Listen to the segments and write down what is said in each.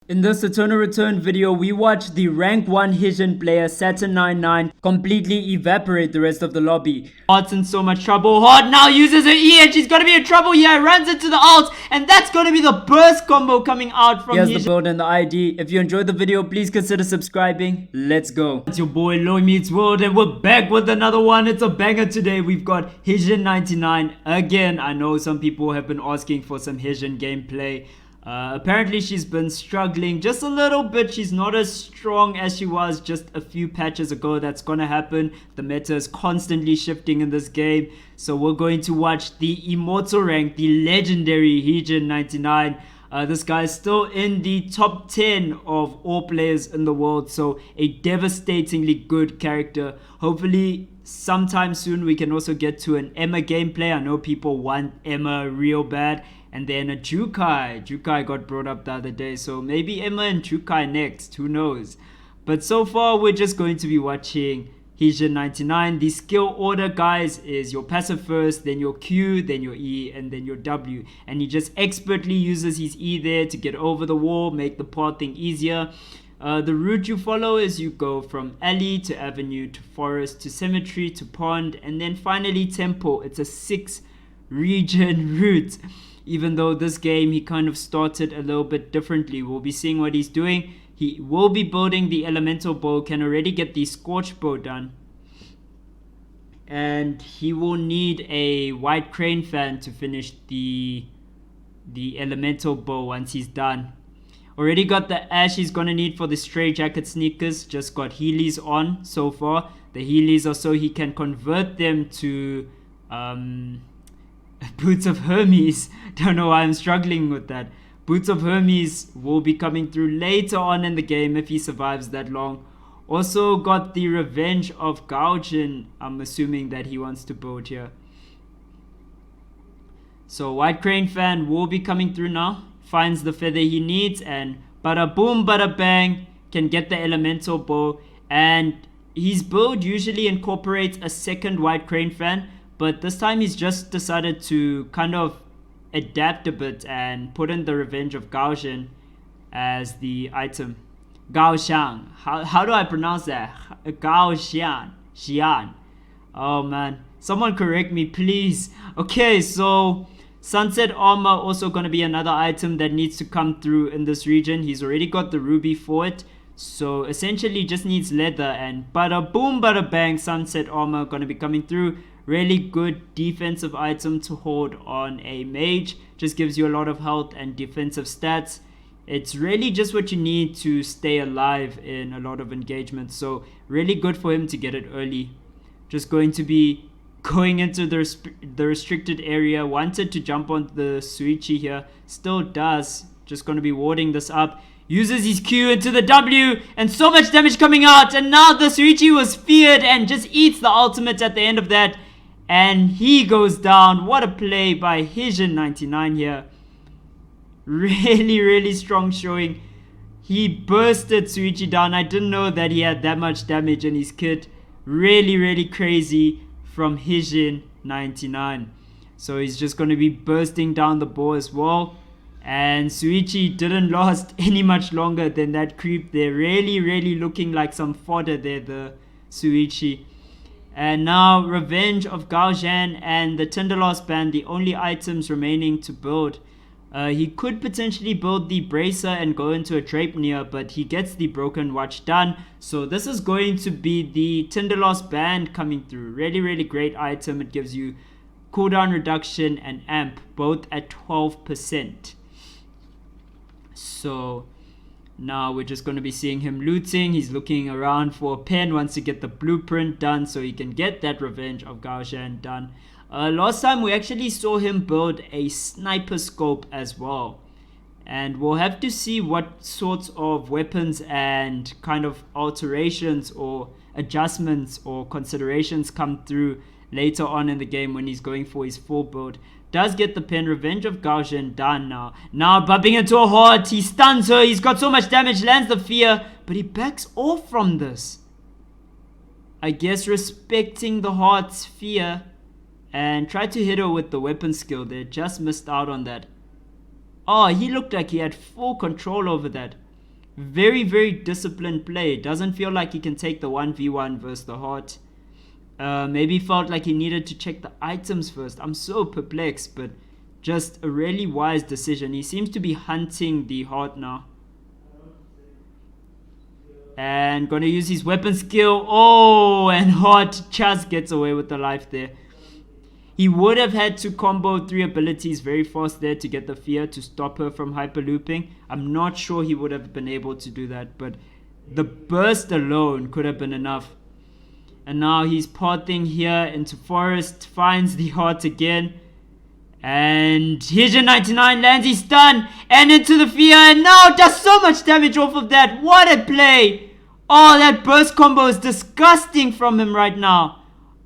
In this Eternal Return video, we watched the rank 1 Hyejin player Saturn99 completely evaporate the rest of the lobby. Heart's in so much trouble. Heart now uses her E and she's gonna be in trouble here. Runs into the ult and that's gonna be the burst combo coming out from Here's the build and the ID. If you enjoyed the video, please consider subscribing. Let's go. It's your boy Loy Meets World and we're back with another one. It's a banger today. We've got Hyejin99 again. I know some people have been asking for some Hyejin gameplay. Apparently she's been struggling just a little bit. She's not as strong as she was just a few patches ago. That's gonna happen. The meta is constantly shifting in this game. So we're going to watch the immortal rank, the legendary Hyejin99. This guy is still in the top 10 of all players in the world. So a devastatingly good character. Hopefully sometime soon we can also get to an Emma gameplay. I know people want Emma real bad. And then a Jukai. Jukai got brought up the other day. So maybe Emma and Jukai next. Who knows? But so far, we're just going to be watching Hyejin99. The skill order, guys, is your passive first, then your Q, then your E, and then your W. And he just expertly uses his E there to get over the wall, make the path thing easier. The route you follow is you go from alley to avenue to forest to cemetery to pond. And then finally temple. It's a 6 region route. Even though this game he kind of started a little bit differently. We'll be seeing what he's doing. He will be building the elemental bow. Can already get the scorch bow done. And he will need a white crane fan to finish the elemental bow once he's done. Already got the ash he's gonna need for the stray jacket sneakers. Just got Heelys on so far. The Heelys are so he can convert them to Boots of Hermes. Don't know why I'm struggling with that. Boots of Hermes will be coming through later on in the game if he survives that long. Also got the Revenge of Gaojin. I'm assuming that he wants to build here. So White Crane Fan will be coming through now. Finds the feather he needs and bada boom bada bang can get the elemental bow. And his build usually incorporates a second White Crane Fan. But this time he's just decided to kind of adapt a bit and put in the Revenge of Gaojin as the item. Gaoxian. How do I pronounce that? Gaoxian. Xian. Oh man. Someone correct me please. Okay, so Sunset Armor also going to be another item that needs to come through in this region. He's already got the ruby for it. So essentially just needs leather and bada boom bada bang. Sunset Armor going to be coming through. Really good defensive item to hold on a mage. Just gives you a lot of health and defensive stats. It's really just what you need to stay alive in a lot of engagements. So really good for him to get it early. Just going to be going into the restricted area. Wanted to jump on the Suichi here. Still does. Just going to be warding this up. Uses his Q into the W and so much damage coming out. And now the Suichi was feared and just eats the ultimate at the end of that. And he goes down. What a play by Hyejin99 here. Really strong showing. He bursted Suichi down. I didn't know that he had that much damage in his kit. Really crazy from Hyejin99. So he's just going to be bursting down the bow as well. And Suichi didn't last any much longer than that creep there. Really looking like some fodder there, the Suichi. And now Revenge of Gaoxian and the Tinderlost Band, the only items remaining to build. He could potentially build the Bracer and go into a Drapenir, but he gets the Broken Watch done. So this is going to be the Tinderlost Band coming through. Really great item. It gives you cooldown reduction and amp, both at 12%. So now we're just going to be seeing him looting. He's looking around for a pen, wants to get the blueprint done so he can get that Revenge of Gaoxian done. Last time we actually saw him build a sniper scope as well. And we'll have to see what sorts of weapons and kind of alterations or adjustments or considerations come through later on in the game when he's going for his full build. Does get the pen. Revenge of Gaoxian done now. Now bumping into a heart. He stuns her. He's got so much damage. Lands the fear. But he backs off from this. I guess respecting the heart's fear. And tried to hit her with the weapon skill there. Just missed out on that. Oh, he looked like he had full control over that. Very, very disciplined play. Doesn't feel like he can take the 1v1 versus the Heart. Maybe felt like he needed to check the items first. I'm so perplexed, but just a really wise decision. He seems to be hunting the Heart now. And gonna use his weapon skill. Oh, and Heart just gets away with the life there. He would have had to combo 3 abilities very fast there to get the fear to stop her from hyperlooping. I'm not sure he would have been able to do that, but the burst alone could have been enough. And now he's pathing here into forest, finds the Heart again. And Hyejin 99 lands his stun and into the fear, and now does so much damage off of that. What a play! Oh, that burst combo is disgusting from him right now.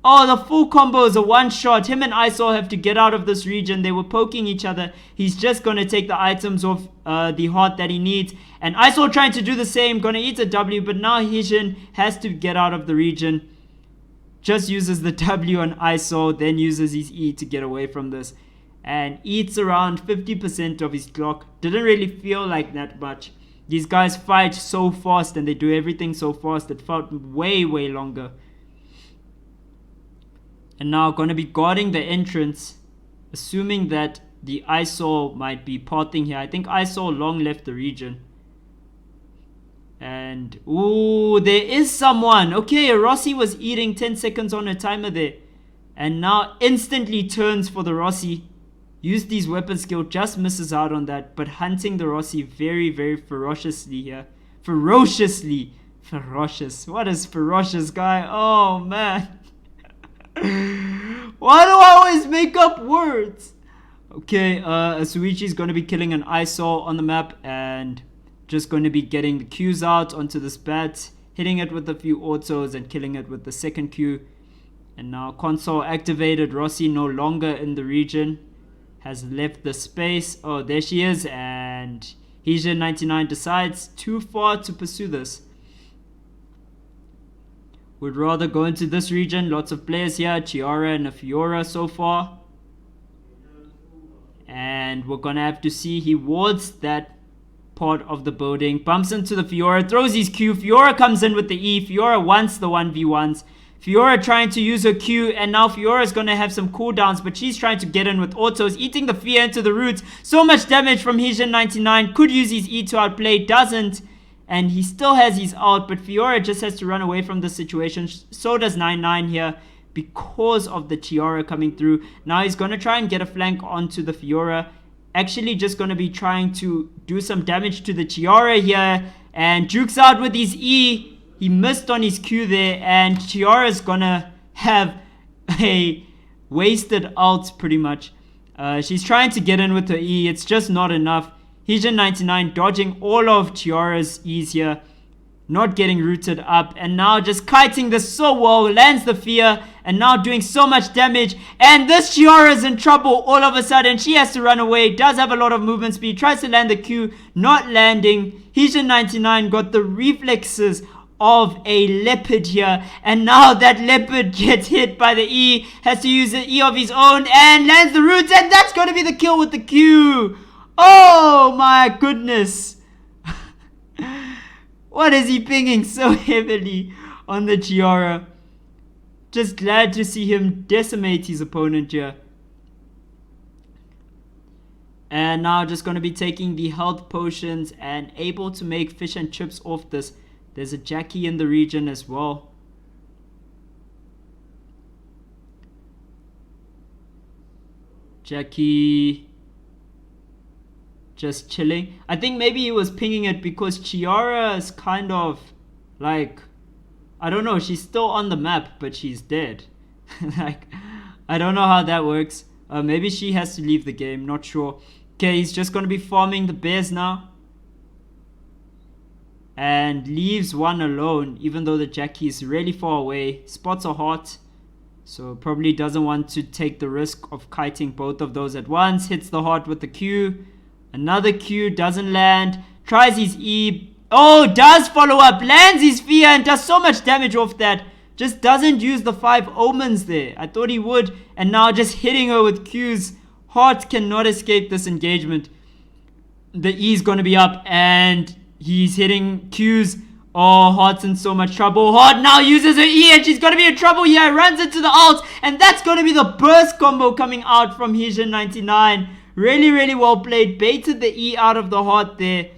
Oh, the full combo is a one shot. Him and Iso have to get out of this region. They were poking each other. He's just going to take the items off the Heart that he needs. And Iso trying to do the same. Going to eat a W. But now Hyejin has to get out of the region. Just uses the W on Iso. Then uses his E to get away from this. And eats around 50% of his clock. Didn't really feel like that much. These guys fight so fast and they do everything so fast. It felt way, way longer. And now going to be guarding the entrance, assuming that the Iso might be pathing here. I think Iso long left the region. And, ooh, there is someone. Okay, Rossi was eating 10 seconds on a timer there. And now instantly turns for the Rossi. Used these weapon skill, just misses out on that. But hunting the Rossi very, very ferociously here. Ferociously. Ferocious. What is ferocious, guy? Oh, man. Why do I always make up words? Okay, Asuichi's going to be killing an Iso on the map and just going to be getting the Qs out onto this bat, hitting it with a few autos and killing it with the second Q. And now console activated. Rossi no longer in the region, has left the space. Oh, there she is, and Hyejin 99 decides too far to pursue this. Would rather go into this region. Lots of players here. Chiara and a Fiora so far. And we're going to have to see. He wards that part of the building. Bumps into the Fiora. Throws his Q. Fiora comes in with the E. Fiora wants the 1v1s. Fiora trying to use her Q. And now Fiora is going to have some cooldowns. But she's trying to get in with autos. Eating the fear into the roots. So much damage from Hyejin 99. Could use his E to outplay. Doesn't. And he still has his ult, but Fiora just has to run away from the situation. So does 99 here because of the Chiara coming through. Now he's going to try and get a flank onto the Fiora. Actually just going to be trying to do some damage to the Chiara here. And jukes out with his E. He missed on his Q there. And Chiara's going to have a wasted ult pretty much. She's trying to get in with her E. It's just not enough. Hyejin 99 dodging all of Chiara's E's here. Not getting rooted up. And now just kiting this so well. Lands the fear. And now doing so much damage. And this Chiara's in trouble all of a sudden. She has to run away. Does have a lot of movement speed. Tries to land the Q. Not landing. Hyejin 99 got the reflexes of a leopard here. And now that leopard gets hit by the E. Has to use the E of his own. And lands the roots. And that's going to be the kill with the Q. Oh my goodness. What is he pinging so heavily on the Chiara? Just glad to see him decimate his opponent here. And now just going to be taking the health potions and able to make fish and chips off this. There's a Jackie in the region as well. Jackie just chilling. I think maybe he was pinging it because Chiara is kind of like, I don't know, she's still on the map but she's dead. Like, I don't know how that works. Maybe she has to leave the game, not sure. Okay, he's just going to be farming the bears now. And leaves one alone, even though the Jackie is really far away. Spots are hot, so probably doesn't want to take the risk of kiting both of those at once. Hits the heart with the Q. Another Q, doesn't land. Tries his E. Oh, does follow up. Lands his fear and does so much damage off that. Just doesn't use the 5 omens there. I thought he would. And now just hitting her with Qs. Heart cannot escape this engagement. The E is going to be up. And he's hitting Qs. Oh, Heart's in so much trouble. Heart now uses her E and she's gonna be in trouble here. Runs into the ult, and that's gonna be the burst combo coming out from Hyejin 99. Really, really well played. Baited the E out of the Heart there.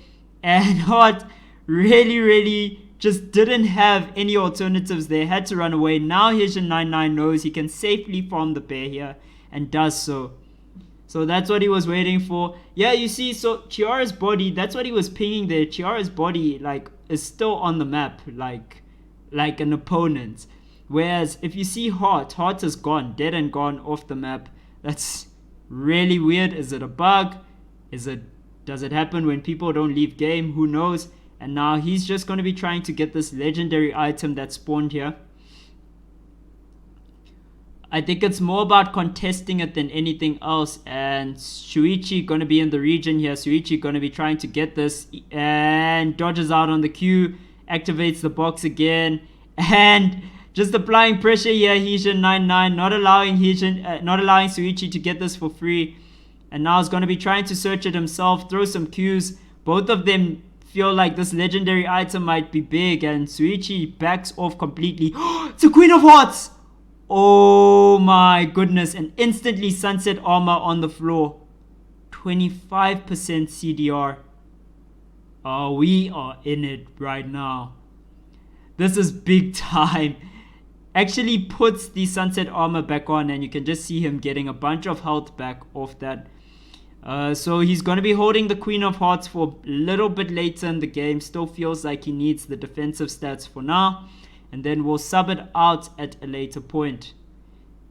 And Heart really just didn't have any alternatives there. Had to run away. Now Hyejin 99 knows he can safely farm the bear here, and does so. So that's what he was waiting for. Yeah, you see, so Chiara's body, that's what he was pinging there. Chiara's body, like, is still on the map, like an opponent. Whereas if you see Heart is gone, dead and gone off the map. That's really weird. Is it a bug? Does it happen when people don't leave game? Who knows? And now he's just going to be trying to get this legendary item that spawned here. I think it's more about contesting it than anything else. And Shuichi going to be in the region here. Shuichi going to be trying to get this. And dodges out on the Q. Activates the box again. And just applying pressure here. Hyejin 99. Not allowing Shuichi to get this for free. And now he's going to be trying to search it himself. Throw some Qs. Both of them feel like this legendary item might be big. And Shuichi backs off completely. It's a Queen of Hearts! Oh my goodness, and instantly sunset armor on the floor. 25% CDR. Oh, we are in it right now. This is big time. Actually puts the sunset armor back on, and you can just see him getting a bunch of health back off that. So he's going to be holding the Queen of Hearts for a little bit later in the game. Still feels like he needs the defensive stats for now. And then we'll sub it out at a later point.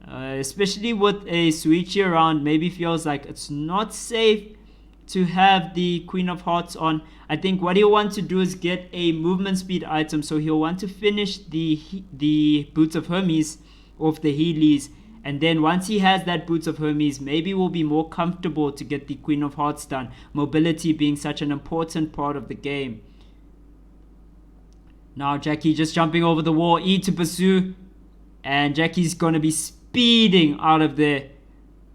Especially with a Shuichi around, maybe feels like it's not safe to have the Queen of Hearts on. I think what he'll want to do is get a movement speed item. So he'll want to finish the Boots of Hermes off the Heelys. And then once he has that Boots of Hermes, maybe we'll be more comfortable to get the Queen of Hearts done. Mobility being such an important part of the game. Now Jackie just jumping over the wall, E to pursue, and Jackie's going to be speeding out of there.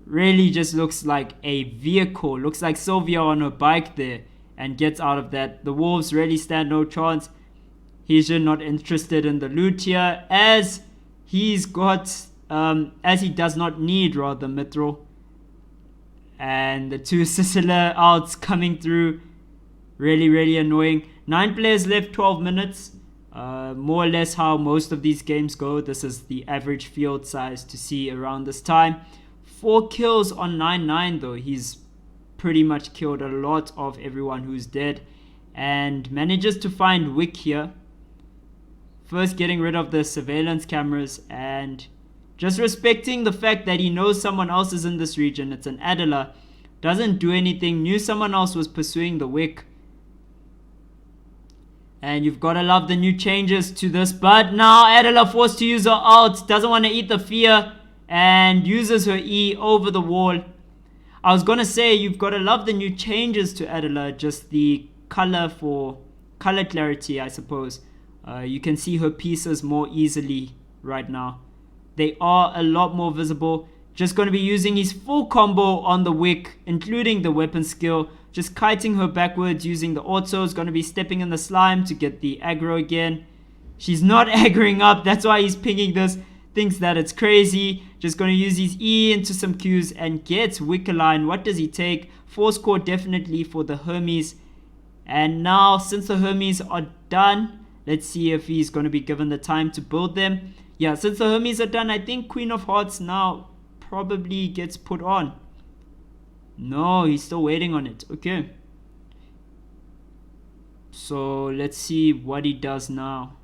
Really just looks like a vehicle, looks like Sylvia on her bike there, and gets out of that. The Wolves really stand no chance. Hyejin not interested in the loot here, as he's got, as he does not need rather Mithril. And the two Sicily outs coming through, really annoying. 9 players left, 12 minutes. More or less how most of these games go. This is the average field size to see around this time. 4 kills on 9-9 though. He's pretty much killed a lot of everyone who's dead. And manages to find Wick here. First getting rid of the surveillance cameras. And just respecting the fact that he knows someone else is in this region. It's an Adela. Doesn't do anything. Knew someone else was pursuing the Wick. And you've got to love the new changes to this. But now Adela forced to use her ult. Doesn't want to eat the fear. And uses her E over the wall. I was going to say you've got to love the new changes to Adela. Just the color clarity, I suppose. You can see her pieces more easily right now. They are a lot more visible. Just going to be using his full combo on the Wick, including the weapon skill. Just kiting her backwards using the autos. Going to be stepping in the slime to get the aggro again. She's not aggroing up. That's why he's pinging this. Thinks that it's crazy. Just going to use his E into some Qs and gets Wickerline. What does he take? Force core definitely for the Hermes. And now since the Hermes are done, let's see if he's going to be given the time to build them. Yeah, since the Hermes are done, I think Queen of Hearts now probably gets put on. No, he's still waiting on it. Okay. So let's see what he does now.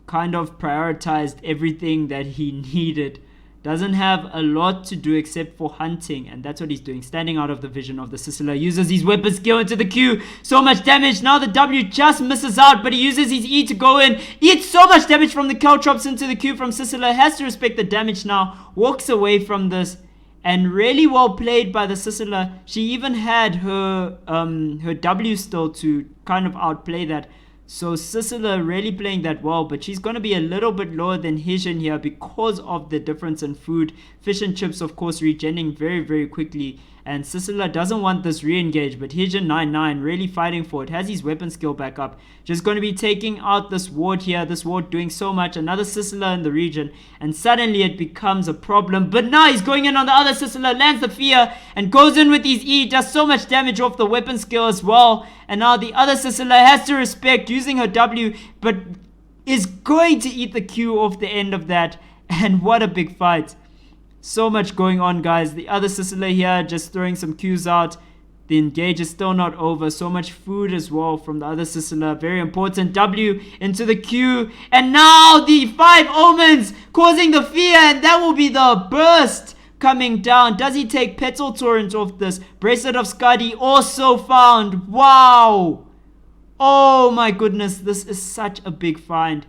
Kind of prioritized everything that he needed. Doesn't have a lot to do except for hunting. And that's what he's doing. Standing out of the vision of the Sicily. Uses his weapon skill into the Q. So much damage. Now the W just misses out. But he uses his E to go in. Eats so much damage from the Caltrops into the Q from Sicily. Has to respect the damage now. Walks away from this. And really well played by the Sicily. She even had her W still to kind of outplay that. So Sicily really playing that well, but she's going to be a little bit lower than Hyejin here because of the difference in food. Fish and chips, of course, regenerating very quickly. And Sisela doesn't want this re-engage, but Hyejin 99 really fighting for it. Has his weapon skill back up. Just going to be taking out this ward here. This ward doing so much. Another Sisela in the region. And suddenly it becomes a problem. But now he's going in on the other Sisela. Lands the fear. And goes in with his E. Does so much damage off the weapon skill as well. And now the other Sisela has to respect using her W. But is going to eat the Q off the end of that. And what a big fight. So much going on, guys. The other Sisela here just throwing some Qs out. The engage is still not over. So much food as well from the other Sisela. Very important. W into the Q. And now the 5 omens causing the fear. And that will be the burst coming down. Does he take Petal Torrent off this? Bracelet of Skadi also found. Wow. Oh my goodness. This is such a big find.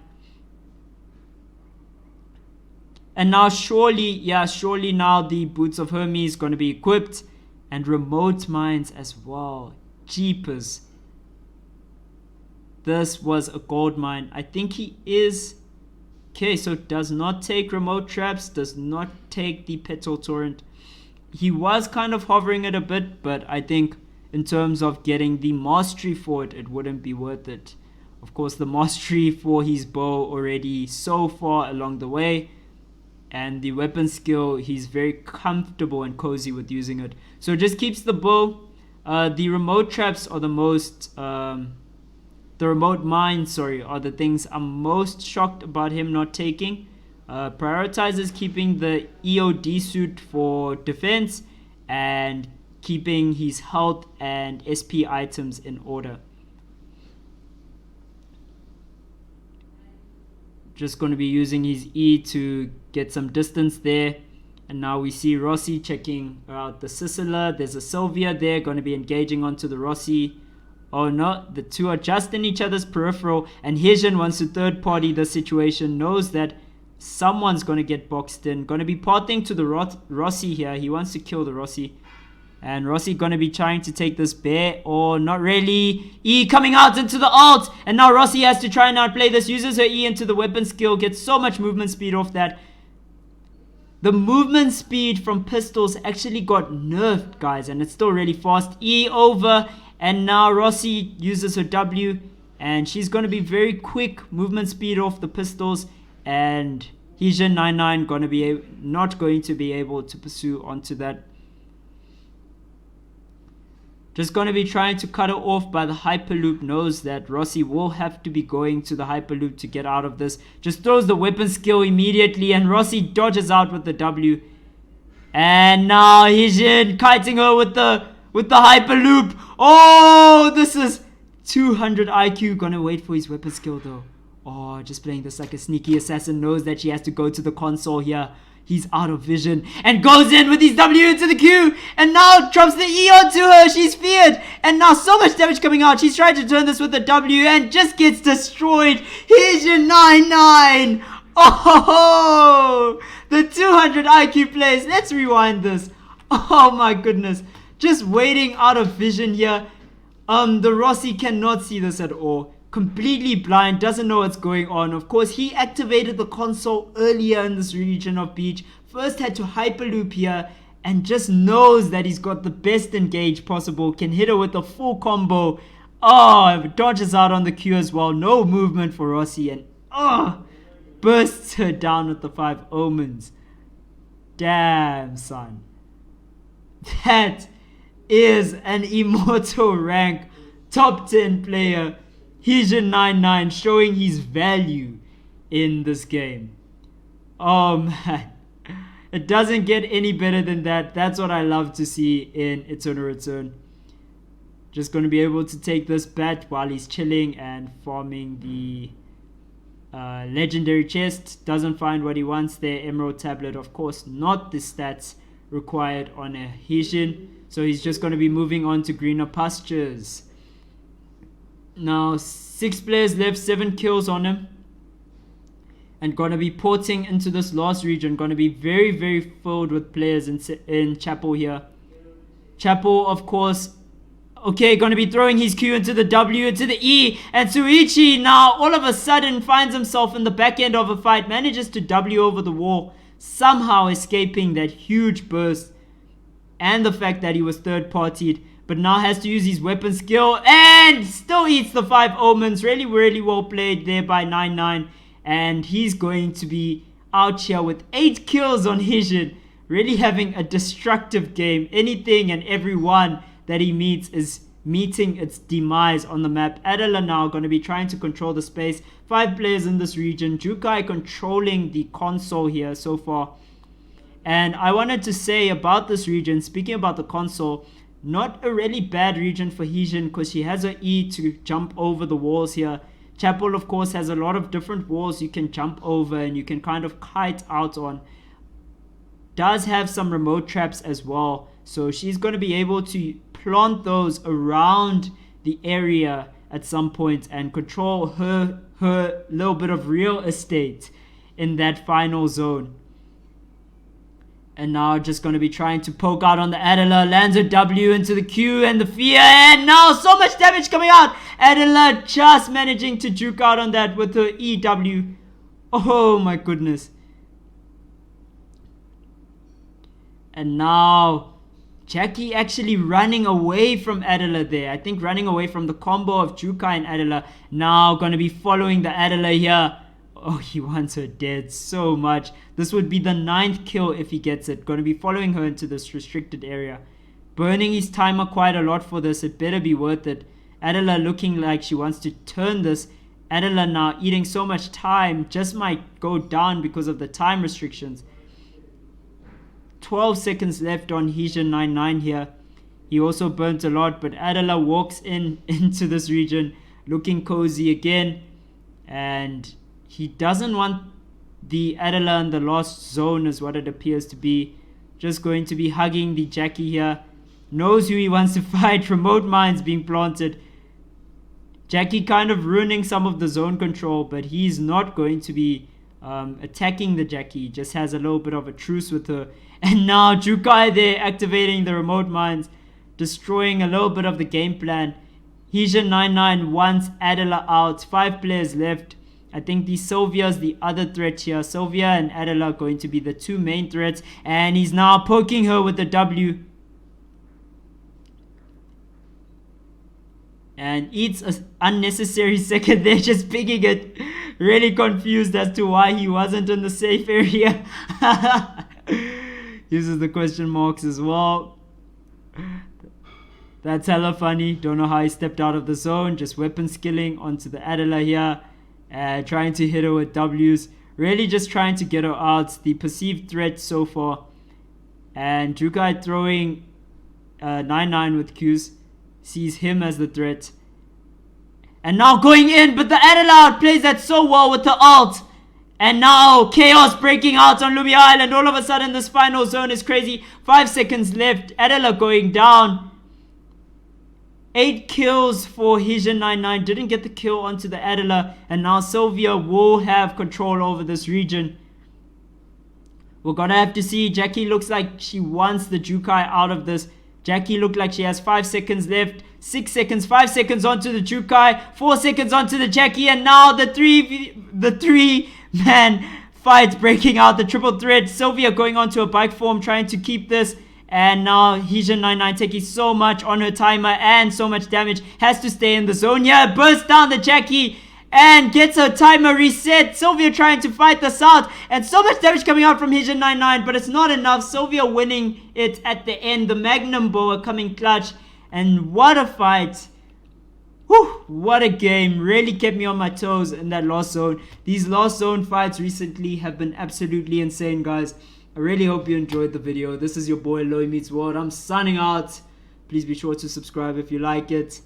And now surely now the Boots of Hermes is going to be equipped. And remote mines as well. Jeepers. This was a gold mine. I think he is... Okay, so does not take remote traps. Does not take the Petal Torrent. He was kind of hovering it a bit. But I think in terms of getting the mastery for it, it wouldn't be worth it. Of course, the mastery for his bow already so far along the way. And the weapon skill, he's very comfortable and cozy with using it. So it just keeps the bow. The remote traps are the most... the remote mines, are the things I'm most shocked about him not taking. Prioritizes keeping the EOD suit for defense. And keeping his health and SP items in order. Just going to be using his E to get some distance there. And now we see Rossi checking out the Sisela. There's a Sylvia there, going to be engaging onto the Rossi. Oh no, the two are just in each other's peripheral. And Hyejin wants to third party the situation. Knows that someone's going to get boxed in. Going to be parting to the Rossi here. He wants to kill the Rossi. And Rossi going to be trying to take this bear. Or not really. E coming out into the ult. And now Rossi has to try and outplay this. Uses her E into the weapon skill. Gets so much movement speed off that. The movement speed from pistols actually got nerfed, guys. And it's still really fast. E over. And now Rossi uses her W. And she's going to be very quick. Movement speed off the pistols. And Hyejin 99 going to be not going to be able to pursue onto that. Just going to be trying to cut her off by the Hyperloop. Knows that Rossi will have to be going to the Hyperloop to get out of this. Just throws the weapon skill immediately. And Rossi dodges out with the W. And now Hyejin kiting her with the Hyperloop. Oh, this is 200 IQ. Gonna wait for his weapon skill though. Oh, just playing this like a sneaky assassin. Knows that she has to go to the console here. He's out of vision and goes in with his W into the Q. And now drops the E onto her. She's feared. And now so much damage coming out. She's trying to turn this with the W and just gets destroyed. Hyejin 99. Oh, the 200 IQ plays. Let's rewind this. Oh my goodness. Just waiting out of vision here. The Rossi cannot see this at all. Completely blind, doesn't know what's going on. Of course, he activated the console earlier in this region of beach. First had to Hyperloop here and just knows that he's got the best engage possible. Can hit her with a full combo. Oh, dodges out on the Q as well. No movement for Rossi and bursts her down with the 5 omens. Damn, son. That is an immortal rank top 10 player. Hyejin 99 showing his value in this game. Oh man, it doesn't get any better than that. That's what I love to see in Eternal Return. Just going to be able to take this bat while he's chilling and farming the legendary chest. Doesn't find what he wants there. Emerald tablet, of course, not the stats required on a Hyejin. So he's just going to be moving on to greener pastures. Now 6 players left, 7 kills on him. And gonna be porting into this last region. Gonna be very, very filled with players in Chapel here. Chapel, of course. Okay, gonna be throwing his Q into the W, into the E. And Tsuichi now all of a sudden finds himself in the back end of a fight. Manages to W over the wall. Somehow escaping that huge burst. and the fact that he was third-partied, but now has to use his weapon skill and still eats the 5 omens. Really, really well played there by 9-9. And he's going to be out here with 8 kills on Hyejin. Really having a destructive game. Anything and everyone that he meets is meeting its demise on the map. Adela now going to be trying to control the space. 5 players in this region. Jukai controlling the console here so far. And I wanted to say about this region, speaking about the console, not a really bad region for Hyejin because she has an E to jump over the walls here. Chapel, of course, has a lot of different walls you can jump over and you can kind of kite out on. Does have some remote traps as well. So she's going to be able to plant those around the area at some point and control her little bit of real estate in that final zone. And now just going to be trying to poke out on the Adela. Lands a W into the Q and the fear. And now so much damage coming out. Adela just managing to juke out on that with her EW. Oh my goodness. And now Jackie actually running away from Adela there. I think running away from the combo of Jukai and Adela. Now going to be following the Adela here. Oh, he wants her dead so much. This would be the 9th kill if he gets it. Going to be following her into this restricted area. Burning his timer quite a lot for this. It better be worth it. Adela looking like she wants to turn this. Adela now eating so much time. Just might go down because of the time restrictions. 12 seconds left on Hyejin 9-9 here. He also burnt a lot. But Adela walks into this region looking cozy again. And he doesn't want the Adela in the lost zone is what it appears to be. Just going to be hugging the Jackie here. Knows who he wants to fight. Remote mines being planted. Jackie kind of ruining some of the zone control. But he's not going to be attacking the Jackie. He just has a little bit of a truce with her. And now Jukai there activating the remote mines. Destroying a little bit of the game plan. Hyejin 9-9 wants Adela out. 5 players left. I think the Sylvia's the other threat here. Sylvia and Adela are going to be the 2 main threats. And he's now poking her with the W. And eats an unnecessary second there, just picking it. Really confused as to why he wasn't in the safe area. Uses the question marks as well. That's hella funny. Don't know how he stepped out of the zone. Just weapon skilling onto the Adela here. Trying to hit her with W's. Really just trying to get her out. The perceived threat so far. And Jukai throwing 9-9 with Q's. Sees him as the threat. And now going in. But the Adela plays that so well with the ult. And now chaos breaking out on Lumia Island. All of a sudden this final zone is crazy. 5 seconds left. Adela going down. 8 kills for Hyejin 9-9. Didn't get the kill onto the Adela. And now Sylvia will have control over this region. We're gonna have to see. Jackie looks like she wants the Jukai out of this. Jackie looked like she has 5 seconds left. 6 seconds. 5 seconds onto the Jukai. 4 seconds onto the Jackie. And now the three man fight breaking out. The triple threat. Sylvia going onto a bike form trying to keep this. And now Hyejin 9-9 taking so much on her timer and so much damage. Has to stay in the zone. Yeah, bursts down the Jackie and gets her timer reset. Sylvia trying to fight this out. And so much damage coming out from Hyejin 9-9. But it's not enough. Sylvia winning it at the end. The Magnum Boa coming clutch. And what a fight. Whew, what a game. Really kept me on my toes in that lost zone. These lost zone fights recently have been absolutely insane, guys. I really hope you enjoyed the video. This is your boy Loy Meets World. I'm signing out. Please be sure to subscribe if you like it.